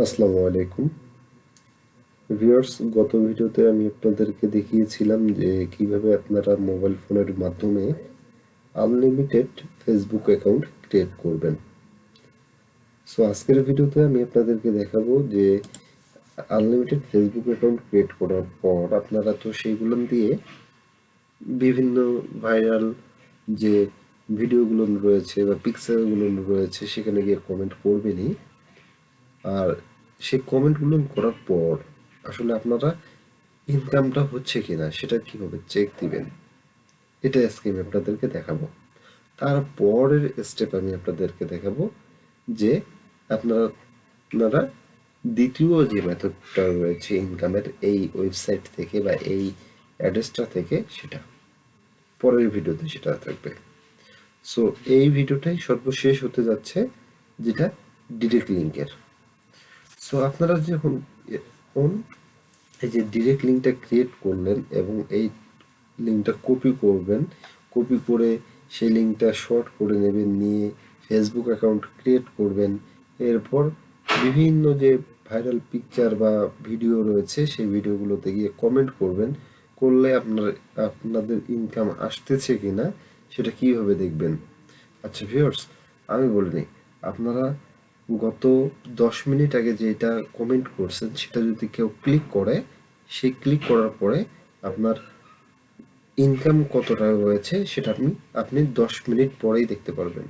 আসসালামু আলাইকুম ভিউয়ার্স, গত ভিডিওতে আমি আপনাদেরকে দেখিয়েছিলাম যে কিভাবে আপনারা মোবাইল ফোনের মাধ্যমে আনলিমিটেড ফেসবুক অ্যাকাউন্ট ক্রিয়েট করবেন। সো আজকের ভিডিওতে আমি আপনাদেরকে দেখাবো যে আনলিমিটেড ফেসবুক অ্যাকাউন্ট ক্রিয়েট করার পর আপনারা তো সেইগুলো দিয়ে বিভিন্ন ভাইরাল যে ভিডিওগুলো রয়েছে বা পিকচারগুলো রয়েছে সেখানে গিয়ে কমেন্ট করবেনই। আর সেই কমেন্টগুলো করার পর আসলে আপনারা ইনকামটা হচ্ছে কিনা সেটা কিভাবে চেক দিবেন, এটা আজকে আমি আপনাদেরকে দেখাবো। তারপরের স্টেপ আমি আপনাদেরকে দেখাবো যে আপনারা আপনারা দ্বিতীয় যে মেথডটা রয়েছে ইনকামের এই ওয়েবসাইট থেকে বা এই অ্যাড্রেসটা থেকে, সেটা পরের ভিডিওতে সেটা থাকবে। সো এই ভিডিওটাই সর্বশেষ হতে যাচ্ছে, যেটা ডিরেক্ট লিঙ্কের। সো আপনারা যখন এই যে ডিরেক্ট লিঙ্কটা ক্রিয়েট করলেন এবং এই লিঙ্কটা কপি করবেন, কপি করে সেই লিঙ্কটা শর্ট করে নেবেন, নিয়ে ফেসবুক অ্যাকাউন্ট ক্রিয়েট করবেন। এরপর বিভিন্ন যে ভাইরাল পিকচার বা ভিডিও রয়েছে সেই ভিডিওগুলোতে গিয়ে কমেন্ট করবেন। করলে আপনাদের ইনকাম আসতেছে কিনা সেটা কিভাবে দেখবেন? আচ্ছা ভিউয়ার্স, আমি বলিনি, আপনারা গত 10 মিনিট আগে যেটা কমেন্ট করছেন সেটা যদি কেউ ক্লিক করে, সেই ক্লিক করার পরে আপনার ইনকাম কত টাকা রয়েছে সেটা আপনি 10 মিনিট পরেই দেখতে পারবেন।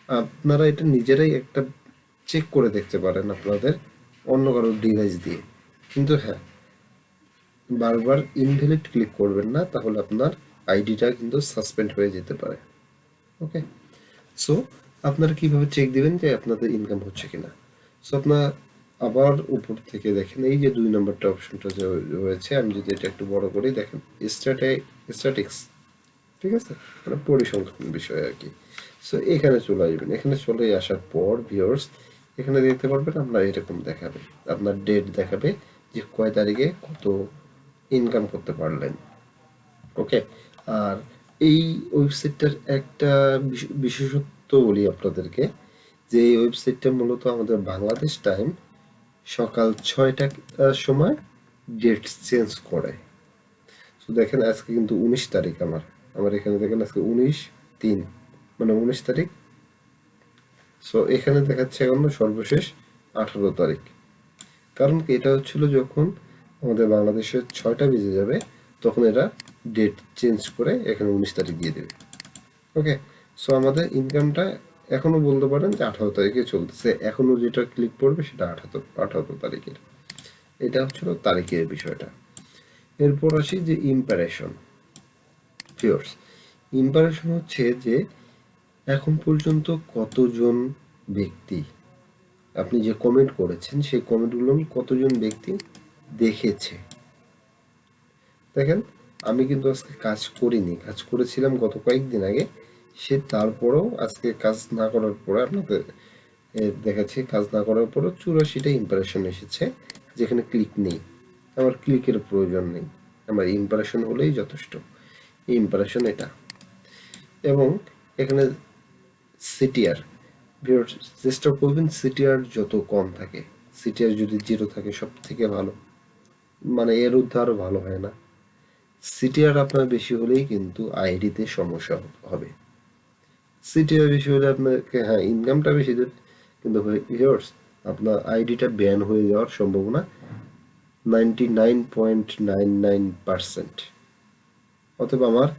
আপনারা এটা নিজেরাই একটা চেক করে দেখতে পারেন আপনাদের অন্য কারোর ডিভাইস দিয়ে। কিন্তু হ্যাঁ, বারবার ইনভ্যালিড ক্লিক করবেন না, তাহলে আপনার আইডিটা কিন্তু সাসপেন্ড হয়ে যেতে পারে। ওকে, সো আপনারা কিভাবে চেক দিবেন যে আপনাদের ইনকাম হচ্ছে কিনা? সো আপনার আবার উপর থেকে দেখেন, এই যে 2 নম্বরটা অপশনটা যে রয়েছে, আমি যদি এটা একটু বড় করি, দেখেন স্ট্যাটিক্স, ঠিক আছে, মানে পরিসংখ্যান বিষয় আর কি। সো এখানে চলে আসবেন, এখানে চলে আসার পর ভিউয়ার্স এখানে দেখতে পারবেন আপনার এরকম দেখাবে, আপনার ডেট দেখাবে যে কয় তারিখে কত ইনকাম করতে পারলেন। ওকে, আর এই ওয়েবসাইটটার একটা বিশেষত্ব বলি আপনাদেরকে, যে এই ওয়েবসাইটটা মূলত আমাদের বাংলাদেশ টাইম সকাল 6টার সময় ডেট চেঞ্জ করে। তো দেখেন আজকে কিন্তু 19 তারিখ, আমার আমার এখানে দেখেন আজকে 19/3, মানে 19 তারিখ। সো এখানে দেখাচ্ছে এখন সর্বশেষ 18 তারিখ। কারণ কি, এটা হচ্ছিল যখন আমাদের বাংলাদেশে 6টা বেজে যাবে তখন এরা ডেট চেঞ্জ করে এখানে 19 তারিখ দিয়ে দেবে। ওকে, সো আমাদের ইনকামটা এখনো বলতে পারেন যে 18 তারিখে চলতেছে, এখনো যেটা ক্লিক করবে সেটা 18 তারিখের। এটা হচ্ছিল তারিখের বিষয়টা। এরপর আসি যে ইম্পারেশন। ফিওর্স, ইম্পারেশন হচ্ছে যে এখন পর্যন্ত কতজন ব্যক্তি আপনি যে কমেন্ট করেছেন সেই কমেন্টগুলো কতজন ব্যক্তি দেখেছে। দেখেন, আমি কিন্তু আজকে কাজ করিনি, কাজ করেছিলাম গত কয়েকদিন আগে। তারপরেও আজকে কাজ না করার পরে আপনাদের দেখাচ্ছি, কাজ না করার পরও 84টা ইম্প্রেশন এসেছে, যেখানে ক্লিক নেই। আমার ক্লিকের প্রয়োজন নেই, আমার ইম্প্রেশন হলেই যথেষ্ট। এই ইম্প্রেশন এটা। এবং এখানে সিটিআর, চেষ্টা করবেন সিটিআর যত কম থাকে, সিটিআর যদি 0 থাকে সব থেকে ভালো, মানে এর ঊর্ধ্বে আরও ভালো হয় না। সিটিআর আপনার বেশি হলেই কিন্তু আইডিতে সমস্যা হবে। সিটিআর বেশি হলে আপনাকে, হ্যাঁ, ইনকামটা বেশি দেবে, কিন্তু ভিউয়ার্স আপনার আইডিটা ব্যান হয়ে যাওয়ার সম্ভাবনা 99.99%। অথবা আমার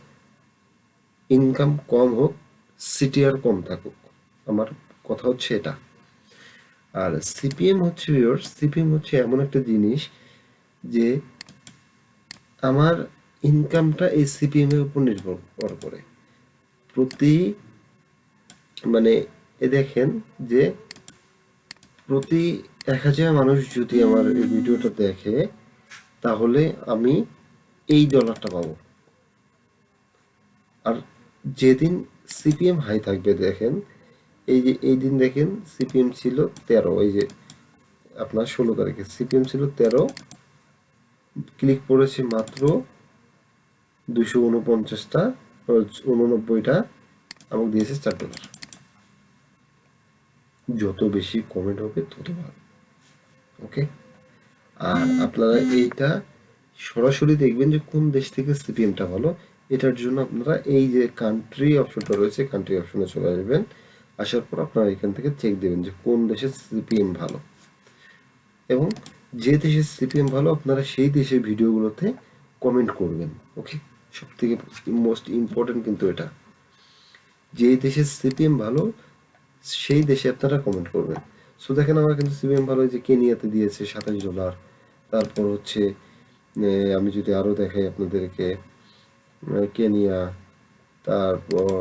ইনকাম কম হোক, সিটিআর কম থাকুক, আমার কথা হচ্ছে এটা। আর সিপিএম হচ্ছে ভিউয়ার্স, সিপিএম হচ্ছে এমন একটা জিনিস যে আমার ইনকামটা এই সিপিএম এর উপর নির্ভর করে। প্রতি, মানে এ দেখেন যে প্রতি 1000 মানুষ যদি আমার এই ভিডিওটা দেখে, তাহলে আমি এই ডলারটা পাবো। আর যেদিন সিপিএম হাই থাকবে, দেখেন এই যে এই দিন দেখেন সিপিএম ছিল 13, এই যে আপনার 16 তারিখে সিপিএম ছিল 13, ক্লিক পড়েছে মাত্র 249টা, 89টা, আমাকে দিয়েছে $4। যত বেশি কমেন্ট হবে তত ভালো। ওকে। আর আপনারা এইটা সরাসরি দেখবেন যে কোন দেশ থেকে সিপিএমটা ভালো। এটার জন্য আপনারা এই যে কান্ট্রি অপশনটা রয়েছে, কান্ট্রি অপশনে চলে আসবেন। আসার পর আপনারা এখান থেকে চেক দেবেন যে কোন দেশের সিপিএম ভালো, এবং যে দেশের সিপিএম ভালো আপনারা সেই দেশের ভিডিওগুলোতে কমেন্ট করবেন। ওকে, সব থেকে মোস্ট ইম্পর্টেন্ট কিন্তু এটা, যে দেশের সিপিএম ভালো সেই দেশে আপনারা কমেন্ট করবেন। সো দেখেন আমার কিন্তু সিপিএম ভালো, যে কেনিয়াতে দিয়েছে $27। তারপর হচ্ছে আমি যদি আরো দেখাই আপনাদেরকে, কেনিয়া, তারপর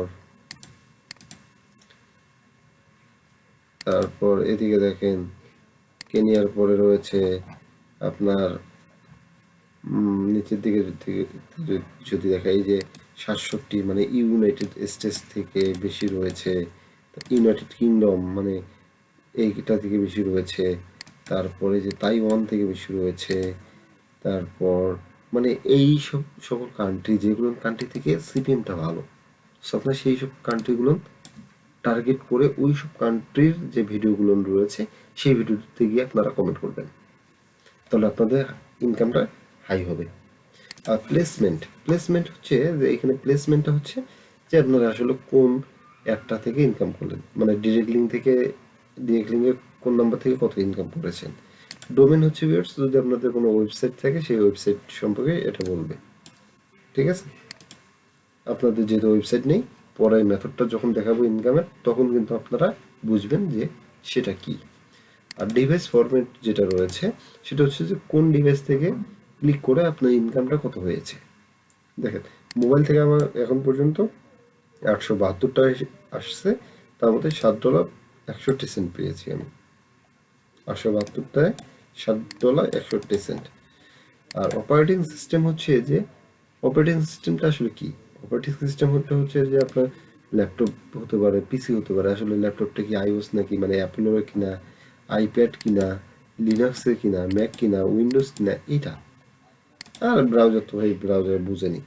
তারপর এদিকে দেখেন কেনিয়ার পরে রয়েছে আপনার নিচের দিকে যদি দেখাই যে 67, মানে ইউনাইটেড স্টেটস থেকে বেশি রয়েছে, ইউনাইটেড কিংডম মানে এইটা থেকে বেশি রয়েছে, তারপরে যে তাইওয়ান থেকে বেশি রয়েছে, তারপর মানে এই সব সকল কান্ট্রি, যেগুলো কান্ট্রি থেকে সিপিএমটা ভালো, সো আপনার সেই সব কান্ট্রিগুলো টার্গেট করে ওই সব কান্ট্রির যে ভিডিওগুলো রয়েছে সেই ভিডিওতে গিয়ে আপনারা কমেন্ট করবেন, তাহলে আপনাদের ইনকামটা হাই হবে। আর প্লেসমেন্ট হচ্ছে যে এখানে প্লেসমেন্টটা হচ্ছে যে আপনারা আসলে কোন অ্যাপটা থেকে ইনকাম করলেন, মানে ডিরেক্ট লিঙ্কে কোন নাম্বার থেকে কত ইনকাম করেছেন। ডোমেন হচ্ছে ভিউয়ার্স, যদি আপনাদের কোনো ওয়েবসাইট থাকে সেই ওয়েবসাইট সম্পর্কে এটা বলবে, ঠিক আছে। আপনাদের যেহেতু ওয়েবসাইট নেই, পরে মেথডটা যখন দেখাবো ইনকামের তখন কিন্তু আপনারা বুঝবেন যে সেটা কি। আর ডিভাইস ফরম্যাট যেটা রয়েছে সেটা হচ্ছে যে কোন ডিভাইস থেকে ক্লিক করে আপনার ইনকামটা কত হয়েছে। দেখেন মোবাইল থেকে আমার এখন পর্যন্ত 872 টাকা আসছে, তার মধ্যে $7.61 পেয়েছি আমি। 872টায় $7.61। আর অপারেটিং সিস্টেম হচ্ছে যে, অপারেটিং সিস্টেমটা আসলে কি, অপারেটিং সিস্টেম হচ্ছে যে আপনার ল্যাপটপ হতে পারে, পিসি হতে পারে। আসলে ল্যাপটপটা কি আইওএস নাকি, মানে অ্যাপেলের কিনা, আইপ্যাড কিনা, লিনাক্সের কিনা, ম্যাক কিনা, উইন্ডোজ কিনা, এটা। আর ব্রাউজার তো ভাই ব্রাউজার বুঝেনি,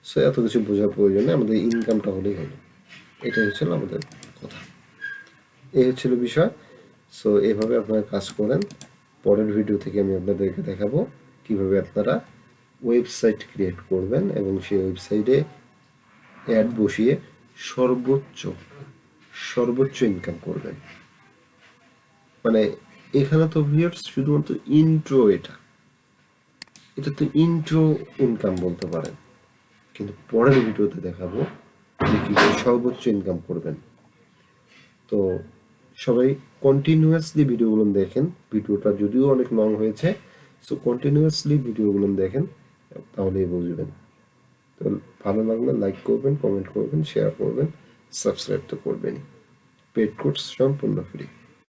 সো এত কিছু বোঝার প্রয়োজন নেই, আমাদের ইনকামটা হলেই হলো। এটাই হচ্ছিল আমাদের কথা, এই হচ্ছিল বিষয়। সো এভাবে আপনারা কাজ করেন। পরের ভিডিও থেকে আমি আপনাদেরকে দেখাবো কিভাবে আপনারা ওয়েবসাইট ক্রিয়েট করবেন এবং সেই ওয়েবসাইটে অ্যাড বসিয়ে সর্বোচ্চ সর্বোচ্চ ইনকাম করবেন। মানে এখানে তো ভিউয়ার্স শুধুমাত্র ইন্ট্রো, এটা তো ইন্ট্রো ইনকাম বলতে পারেন, কিন্তু পরের ভিডিওতে দেখাবো যে কীভাবে সর্বোচ্চ ইনকাম করবেন। তো সবাই কন্টিনিউয়াসলি ভিডিওগুলো দেখেন, ভিডিওটা যদিও অনেক লং হয়েছে, সো কন্টিনিউয়াসলি ভিডিওগুলো দেখেন, তাহলেই বুঝবেন। তো ভালো লাগলে লাইক করবেন, কমেন্ট করবেন, শেয়ার করবেন, সাবস্ক্রাইব তো করবেনই। পেড কোর্স সম্পূর্ণ ফ্রি।